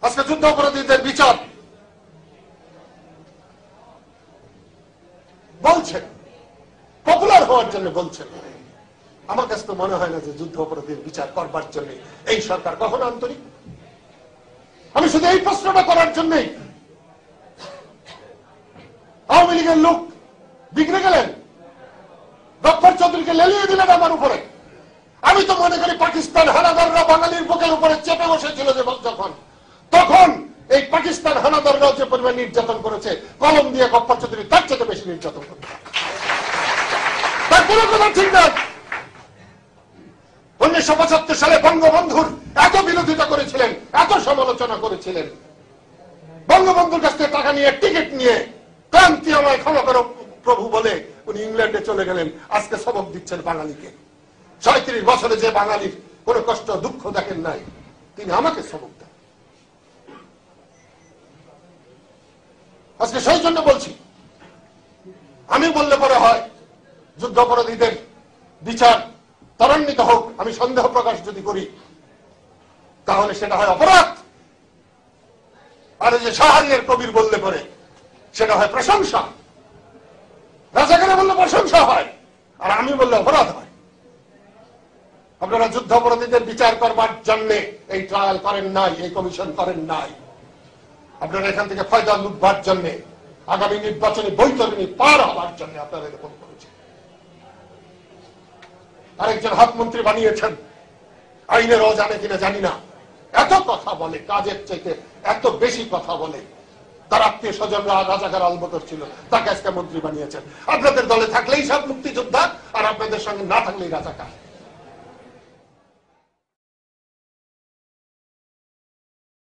আজকে যুদ্ধ অপরাধীদের বিচার বলছেন, পপুলার হওয়ার জন্য বলছেন। আমার কাছে তো মনে হয় না যে যুদ্ধ অপরাধীর বিচার করবার জন্য এই সরকার কখনো আন্তরিক। আমি শুধু এই প্রশ্নটা করার জন্যই আওয়ামী লীগের লোক বিগড়ে গেলেন, গফফর চৌধুরীকে লেলিয়ে দিলেন আমার উপরে। আমি তো মনে করি পাকিস্তান হানাদাররা বাঙালির বুকের উপরে চেপে বসেছিল যে যখন, তখন এই পাকিস্তান হানাদাররাও যে পরিমাণ নির্যাতন করেছে, কলম দিয়ে গফফর চৌধুরী তার চেয়ে বেশি নির্যাতন করতে, তার কোনো কথা ঠিক না। 1975 সালে বঙ্গবন্ধুর এত বিরোধিতা করেছিলেন, এত সমালোচনা করেছিলেন, বঙ্গবন্ধুর কাছ থেকে টাকা নিয়ে টিকিট নিয়ে ক্রান্তি আমায় ক্ষমা করো প্রভু বলে উনি ইংল্যান্ডে চলে গেলেন। আজকে সবক দিচ্ছেন বাঙালিকে। 37 বছরে যে বাঙালির কোনো কষ্ট দুঃখ দেখেন নাই, তিনি আমাকে সবক দেন। আজকে সেই জন্য বলছি, আমি বললে পরে হয় যুদ্ধ অপরাধীদের বিচার ত্বরান্বিত হোক, আমি সন্দেহ প্রকাশ যদি করি তাহলে সেটা হয় অপরাধ। আর যে শাহরিয়ার কবির বললে পরে সেটা হয় প্রশংসা, রাজাকারে বললে প্রশংসা হয়, আর আমি বললে অপরাধ হয়। আপনারা যুদ্ধ অপরাধীদের বিচার করবার জন্য এই ট্রায়াল করেন নাই, এই কমিশন করেন নাই। আপনারা এখান থেকে ফায়দা লুটবার জন্য, আগামী নির্বাচনী বৈতরণী পার হবার জন্য আপনারা এরকম করেছেন। আরেকজন হাত মন্ত্রী বানিয়েছেন, আইনেরও জানে কিনা জানি না, এত কথা বলে, কাজের চাইতে এত বেশি কথা বলে। তার আত্মীয় স্বজনরা রাজাকার আলবদর ছিল, তাকে আজকে মন্ত্রী বানিয়েছেন। আপনাদের দলে থাকলেই সব মুক্তিযোদ্ধা, আর আপনাদের সঙ্গে না থাকলেই রাজাকার।